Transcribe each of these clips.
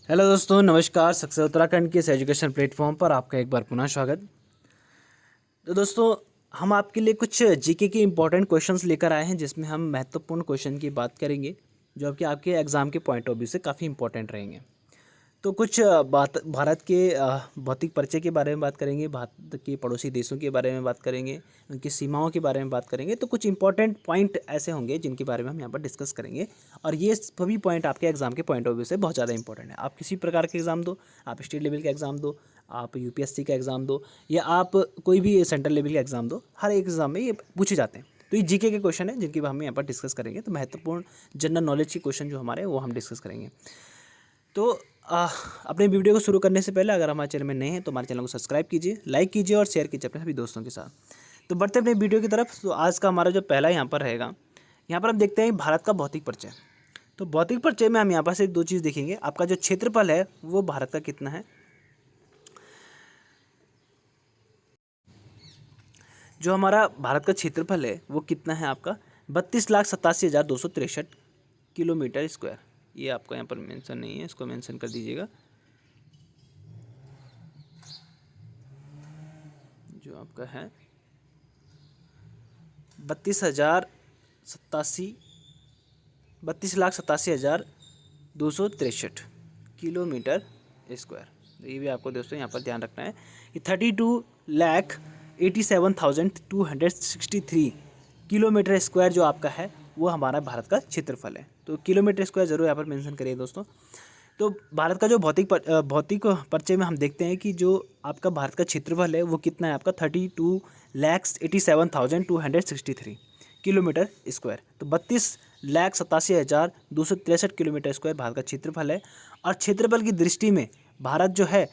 Hello दोस्तों, नमस्कार। Success Uttarakhand के इस एजुकेशन प्लेटफॉर्म पर आपका एक बार पुनः स्वागत। तो दोस्तों, हम आपके लिए कुछ जीके के इम्पोर्टेंट क्वेश्चंस लेकर आए हैं, जिसमें हम महत्वपूर्ण क्वेश्चन की बात करेंगे जो कि आपके एग्ज़ाम के पॉइंट ऑफ व्यू से काफ़ी इंपॉर्टेंट रहेंगे। तो कुछ बात भारत के भौतिक परिचय के बारे में बात करेंगे, भारत के पड़ोसी देशों के बारे में बात करेंगे, उनकी सीमाओं के बारे में बात करेंगे। तो कुछ इंपॉर्टेंट पॉइंट ऐसे होंगे जिनके बारे में हम यहाँ पर डिस्कस करेंगे, और ये सभी पॉइंट आपके एग्ज़ाम के पॉइंट ऑफ व्यू से बहुत ज़्यादा इंपॉर्टेंट है। आप किसी प्रकार के एग्ज़ाम दो, आप स्टेट लेवल का एग्ज़ाम दो, आप यूपीएससी का एग्ज़ाम दो, या आप कोई भी सेंट्रल लेवल का एग्ज़ाम दो, हर एक एग्ज़ाम में ये पूछे जाते हैं। तो ये जीके के क्वेश्चन है जिनकी हम यहाँ पर डिस्कस करेंगे। तो महत्वपूर्ण जनरल नॉलेज के क्वेश्चन जो हमारे वो हम डिस्कस करेंगे। तो अपने वीडियो को शुरू करने से पहले अगर हमारे चैनल में नए हैं तो हमारे चैनल को सब्सक्राइब कीजिए, लाइक कीजिए और शेयर कीजिए अपने सभी दोस्तों के साथ। तो बढ़ते अपने वीडियो की तरफ। तो आज का हमारा जो पहला यहाँ पर रहेगा, यहाँ पर हम देखते हैं भारत का भौतिक परिचय। तो भौतिक परिचय में हम यहाँ पर से दो चीज़ देखेंगे। आपका जो क्षेत्रफल है वो भारत का कितना है। जो हमारा भारत का क्षेत्रफल है वो कितना है आपका 32,87,263 किलोमीटर स्क्वायर। ये आपका यहाँ पर मेंशन नहीं है, इसको मेंशन कर दीजिएगा। जो आपका है 32,87,263 किलोमीटर स्क्वायर। तो ये भी आपको दोस्तों यहाँ पर ध्यान रखना है कि 32,87,263 किलोमीटर स्क्वायर जो आपका है वो हमारा भारत का क्षेत्रफल है। तो किलोमीटर स्क्वायर ज़रूर यहाँ पर मेंशन करिए दोस्तों। तो भारत का जो भौतिक परिचय में हम देखते हैं कि जो आपका भारत का क्षेत्रफल है वो कितना है आपका 32,87,263 किलोमीटर स्क्वायर। तो 32,87,263 किलोमीटर स्क्वायर भारत का क्षेत्रफल है। और क्षेत्रफल की दृष्टि में भारत जो है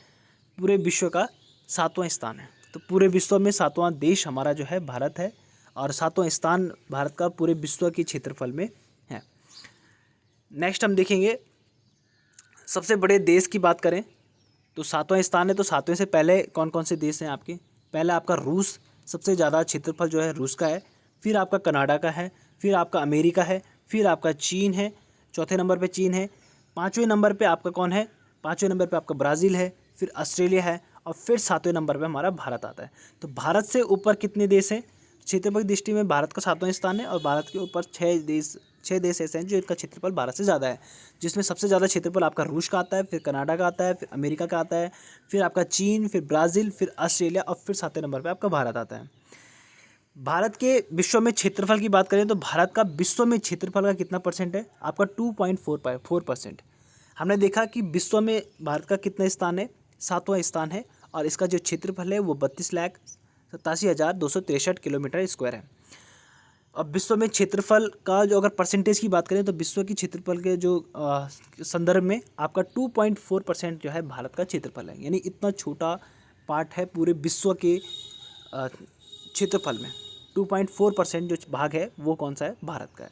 पूरे विश्व का 7वां स्थान है। तो पूरे विश्व में 7वां देश हमारा जो है भारत है, और 7वां स्थान भारत का पूरे विश्व के क्षेत्रफल में है। नेक्स्ट हम देखेंगे, सबसे बड़े देश की बात करें तो 7वां स्थान है। तो 7वें से पहले कौन कौन से देश हैं आपके। पहला आपका रूस, सबसे ज़्यादा क्षेत्रफल जो है रूस का है। फिर आपका कनाडा का है, फिर आपका अमेरिका है, फिर आपका चीन है, चौथे नंबर पे चीन है। 5वें नंबर पे आपका कौन है, 5वें नंबर पे आपका ब्राज़ील है, फिर ऑस्ट्रेलिया है, और फिर 7वें नंबर पे हमारा भारत आता है। तो भारत से ऊपर कितने देश हैं। क्षेत्रफल की दृष्टि में भारत का 7वां स्थान है, और भारत के ऊपर 6 देश ऐसे हैं जो इनका क्षेत्रफल भारत से ज़्यादा है, जिसमें सबसे ज़्यादा क्षेत्रफल आपका रूस का आता है, फिर कनाडा का आता है, फिर अमेरिका का आता है, फिर आपका चीन, फिर ब्राज़ील, फिर ऑस्ट्रेलिया, और फिर 7वें नंबर पर आपका भारत आता है। भारत के विश्व में क्षेत्रफल की बात करें तो भारत का विश्व में क्षेत्रफल का कितना परसेंट है आपका 2.4%। हमने देखा कि विश्व में भारत का कितना स्थान है, 7वां स्थान है, और इसका जो क्षेत्रफल है वो 32,87,263 किलोमीटर स्क्वायर है। अब विश्व में क्षेत्रफल का जो अगर परसेंटेज की बात करें तो विश्व की क्षेत्रफल के जो संदर्भ में आपका 2.4% जो है भारत का क्षेत्रफल है। यानी इतना छोटा पार्ट है पूरे विश्व के क्षेत्रफल में। 2.4% जो भाग है वो कौन सा है, भारत का है।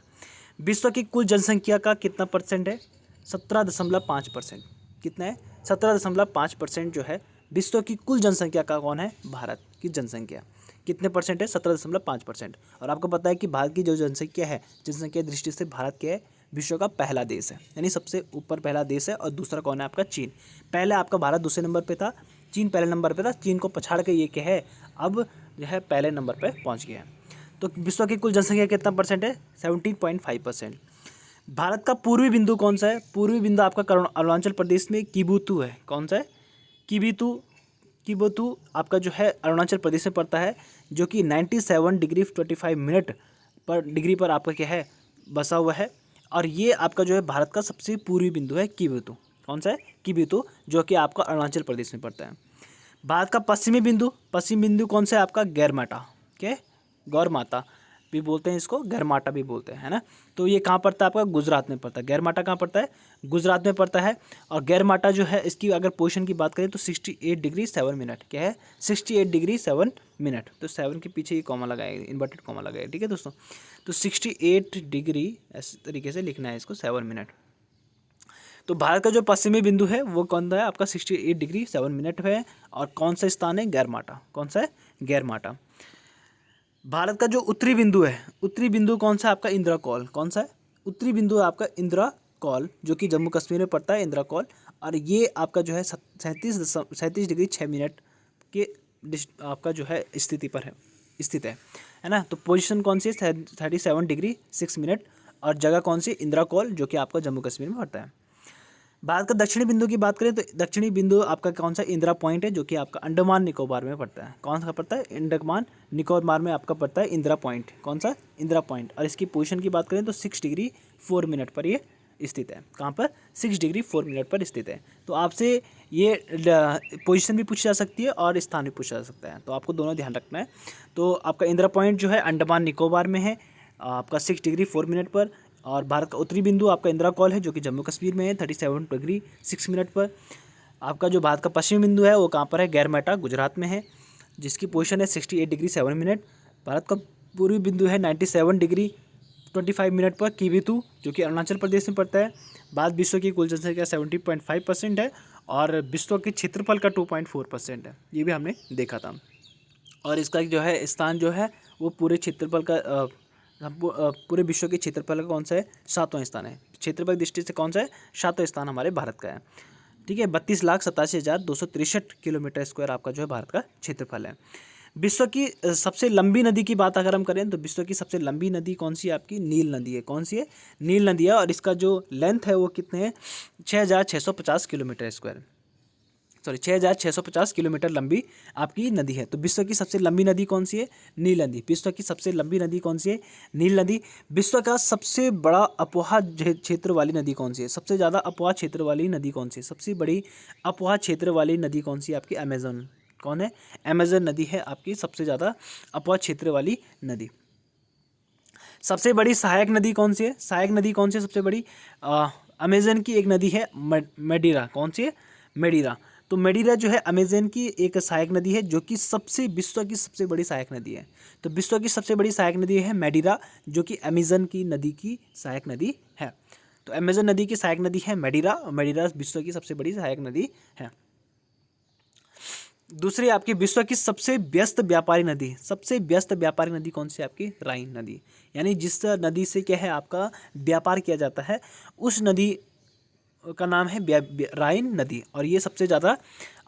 विश्व की कुल जनसंख्या का कितना परसेंट है, 17.5%। कितना है, 17.5% जो है विश्व की कुल जनसंख्या का कौन है, भारत की जनसंख्या कितने परसेंट है, 17.5%। और आपको पता है कि भारत की जो जनसंख्या है, जनसंख्या दृष्टि से भारत क्या है, विश्व का पहला देश है, यानी सबसे ऊपर पहला देश है। और दूसरा कौन है आपका, चीन। पहले आपका भारत दूसरे नंबर पे था, चीन पहले नंबर पे था। चीन को पछाड़ के ये क्या है, अब जो है पहले नंबर पे पहुंच गया है। तो विश्व की कुल जनसंख्या कितना परसेंट है, 17.5%। भारत का पूर्वी बिंदु कौन सा है, पूर्वी बिंदु आपका अरुणाचल प्रदेश में किबुतु है। कौन सा है, किबुतु। किबुतु आपका जो है अरुणाचल प्रदेश में पड़ता है, जो कि 97 डिग्री 25 मिनट पर डिग्री पर आपका क्या है, बसा हुआ है। और ये आपका जो है भारत का सबसे पूर्वी बिंदु है किबुतु। कौन सा है, किबुतु, जो कि आपका अरुणाचल प्रदेश में पड़ता है। भारत का पश्चिमी बिंदु, पश्चिमी बिंदु कौन सा है आपका, गैरमाटा। क्या, गौरमाता भी बोलते हैं इसको, गैरमाटा भी बोलते हैं, है ना। तो ये कहाँ पड़ता है आपका, गुजरात में पड़ता है। गैरमाटा कहाँ पड़ता है, गुजरात में पड़ता है। और गैरमाटा जो है इसकी अगर पोजीशन की बात करें तो 68 डिग्री 7 मिनट। क्या है, 68 डिग्री 7 मिनट। तो 7 के पीछे ये कॉमा लगाएगा, इन्वर्टेड कॉमा लगाएगा, ठीक है दोस्तों। तो 68 डिग्री इस तरीके से लिखना है इसको, 7 मिनट। तो भारत का जो पश्चिमी बिंदु है वो कौन सा है आपका, 68 डिग्री 7 मिनट है। और कौन सा स्थान है, गैरमाटा। कौन सा है, गैरमाटा। भारत का जो उत्तरी बिंदु है, उत्तरी बिंदु कौन सा है आपका, इंद्रा कौल। कौन सा है, उत्तरी बिंदु है आपका इंद्रा कौल जो कि जम्मू कश्मीर में पड़ता है, इंदिरा कौल, और ये आपका जो है 37 डिग्री 6 मिनट के आपका जो है स्थिति पर स्थित है ना। तो पोजीशन कौन सी है, 37 डिग्री 6 मिनट, और जगह कौन सी, इंदिरा कौल, जो कि आपका जम्मू कश्मीर में पड़ता है। भारत का दक्षिणी बिंदु की बात करें तो दक्षिणी बिंदु आपका कौन सा, इंदिरा पॉइंट है, जो कि आपका अंडमान निकोबार में पड़ता है। कौन सा पड़ता है, अंडमान निकोबार में आपका पड़ता है इंदिरा पॉइंट। कौन सा, इंदिरा पॉइंट। और इसकी पोजीशन की बात करें तो 6 डिग्री 4 मिनट पर ये स्थित है। कहाँ पर, 6 डिग्री 4 मिनट पर स्थित है। तो आपसे ये पोजीशन भी पूछी जा सकती है और स्थान भी पूछा जा सकता है, तो आपको दोनों ध्यान रखना है। तो आपका इंदिरा पॉइंट जो है अंडमान निकोबार में है आपका 6 डिग्री 4 मिनट पर, और भारत का उत्तरी बिंदु आपका इंदिरा कौल है, जो कि जम्मू कश्मीर में है 37 डिग्री 6 मिनट पर। आपका जो भारत का पश्चिमी बिंदु है वो कहाँ पर है, गैरमाटा गुजरात में है, जिसकी पोजीशन है 68 डिग्री 7 मिनट। भारत का पूर्वी बिंदु है 97 डिग्री 25 मिनट पर किबिथु, जो कि अरुणाचल प्रदेश में पड़ता है। भारत विश्व की कुल जनसंख्या 70.5% है, और विश्व के क्षेत्रफल का 2.4% है, ये भी हमने देखा था। और इसका जो है स्थान जो है वो पूरे क्षेत्रफल का पूरे विश्व के क्षेत्रफल का कौन सा है, 7वां स्थान है। क्षेत्रफल की दृष्टि से कौन सा है, 7वां स्थान हमारे भारत का है। ठीक है, 32,87,263 किलोमीटर स्क्वायर आपका जो है भारत का क्षेत्रफल है। विश्व की सबसे लंबी नदी की बात अगर हम करें तो विश्व की सबसे लंबी नदी कौन सी है, आपकी नील नदी है। कौन सी है, नील नदी है, और इसका जो लेंथ है वो कितने है, 6,650 किलोमीटर स्क्वायर, 6,650 किलोमीटर लंबी आपकी नदी है। तो विश्व की सबसे लंबी नदी कौन सी है, नील नदी। विश्व की सबसे लंबी नदी कौन सी है, नील नदी। विश्व का सबसे बड़ा अपोहा क्षेत्र वाली नदी कौन सी है, सबसे ज़्यादा अपोहा क्षेत्र वाली नदी कौन सी है, सबसे बड़ी अपोहा क्षेत्र वाली नदी कौन सी है, आपकी अमेजन। कौन है, अमेजन नदी है आपकी सबसे ज़्यादा अपोहा क्षेत्र वाली नदी। सबसे बड़ी सहायक नदी कौन सी है, सहायक नदी कौन सी है सबसे बड़ी, अमेजन की एक नदी है मेडिरा। कौन सी है, मेडिरा। तो मेडिरा जो है अमेजन की एक सहायक नदी है, जो कि विश्व की सबसे बड़ी सहायक नदी है। तो विश्व की सबसे बड़ी सहायक नदी है मेडिरा, जो कि अमेजन की नदी की सहायक नदी है। तो अमेजन नदी की सहायक नदी है मेडिरा, मेडिरा विश्व की सबसे बड़ी सहायक नदी है। दूसरी आपकी विश्व की सबसे व्यस्त व्यापारी नदी, सबसे व्यस्त व्यापारी नदी कौन सी है, आपकी राइन नदी। यानी जिस नदी से क्या है आपका व्यापार किया जाता है, उस नदी का नाम है राइन नदी, और ये सबसे ज़्यादा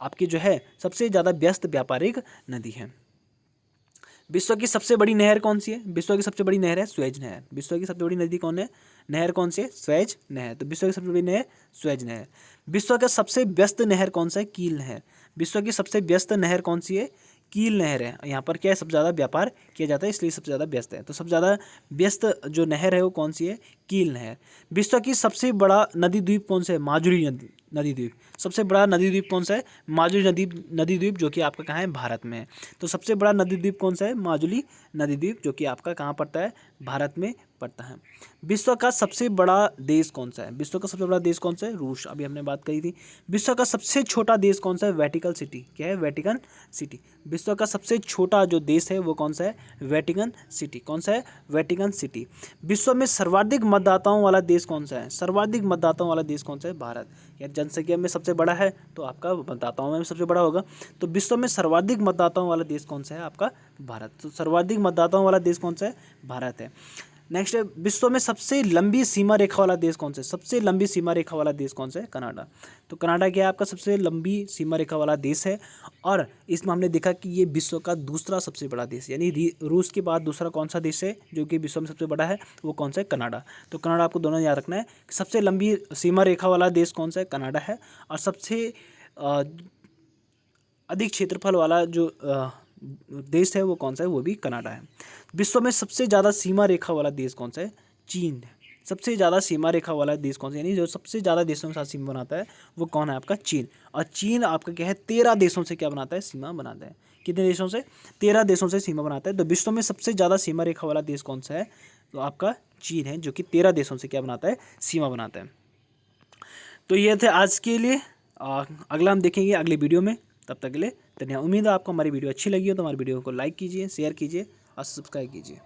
आपकी जो है सबसे ज़्यादा व्यस्त व्यापारिक नदी है। विश्व की सबसे बड़ी नहर कौन सी है, विश्व की सबसे बड़ी नहर है स्वेज नहर। विश्व की सबसे बड़ी नदी कौन है, नहर कौन सी है, स्वेज नहर। तो विश्व की सबसे बड़ी नहर स्वेज नहर। विश्व का सबसे व्यस्त नहर कौन सा है, कील नहर। विश्व की सबसे व्यस्त नहर कौन सी है, कील नहर है। यहाँ पर क्या है, सबसे ज़्यादा व्यापार किया जाता है, इसलिए सबसे ज़्यादा व्यस्त है। तो सबसे ज़्यादा व्यस्त जो नहर है वो कौन सी है, कील नहर। विश्व की सबसे बड़ा नदी द्वीप कौन सा है, माजुली नदी द्वीप। सबसे बड़ा नदी द्वीप कौन सा है, माजुली नदी द्वीप, जो कि आपका कहाँ है, भारत में है। तो सबसे बड़ा नदी द्वीप कौन सा है, माजुली नदी द्वीप, जो कि आपका कहाँ पड़ता है, भारत में पड़ता है। विश्व का सबसे बड़ा देश कौन सा है, विश्व का सबसे बड़ा देश कौन सा है, रूस। अभी हमने बात करी थी। विश्व का सबसे छोटा देश कौन सा है, वेटिकन सिटी। क्या है, वेटिकन सिटी। विश्व का सबसे छोटा जो देश है वो कौन सा है, वेटिकन सिटी। कौन सा है, वेटिकन सिटी। विश्व में सर्वाधिक मतदाताओं वाला देश कौन सा है, सर्वाधिक मतदाताओं वाला देश कौन सा है, भारत। या जनसंख्या में सबसे बड़ा है तो आपका मतदाताओं में सबसे बड़ा होगा। तो विश्व में सर्वाधिक मतदाताओं वाला देश कौन सा है, आपका भारत। तो सर्वाधिक मतदाताओं वाला देश कौन सा है, भारत है। नेक्स्ट है, विश्व में सबसे लंबी सीमा रेखा वाला देश कौन सा है, सबसे लंबी सीमा रेखा वाला देश कौन सा है, कनाडा। तो कनाडा क्या है, आपका सबसे लंबी सीमा रेखा वाला देश है, और इसमें हमने देखा कि ये विश्व का दूसरा सबसे बड़ा देश, यानी रूस के बाद दूसरा कौन सा देश है जो कि विश्व में सबसे बड़ा है, वो कौन सा है, कनाडा। तो कनाडा आपको दोनों याद रखना है, सबसे लंबी सीमा रेखा वाला देश कौन सा है, कनाडा है, और सबसे अधिक क्षेत्रफल वाला जो देश है वो कौन सा है, वो भी कनाडा है। विश्व में सबसे ज़्यादा सीमा रेखा वाला देश कौन सा है, चीन है। सबसे ज़्यादा सीमा रेखा वाला देश कौन सा है, यानी जो सबसे ज़्यादा देशों के साथ सीमा बनाता है वो कौन है, आपका चीन। और चीन आपका क्या है, 13 देशों से क्या बनाता है, सीमा बनाता है। कितने देशों से, 13 देशों से सीमा बनाता है। तो विश्व में सबसे ज़्यादा सीमा रेखा वाला देश कौन सा है, तो आपका चीन है, जो कि 13 देशों से क्या बनाता है, सीमा बनाता है। तो ये थे आज के लिए, अगला हम देखेंगे अगले वीडियो में। तब तक के लिए धन्यवाद। उम्मीद है आपको हमारी वीडियो अच्छी लगी हो, तो हमारी वीडियो को लाइक कीजिए, शेयर कीजिए और सब्सक्राइब कीजिए।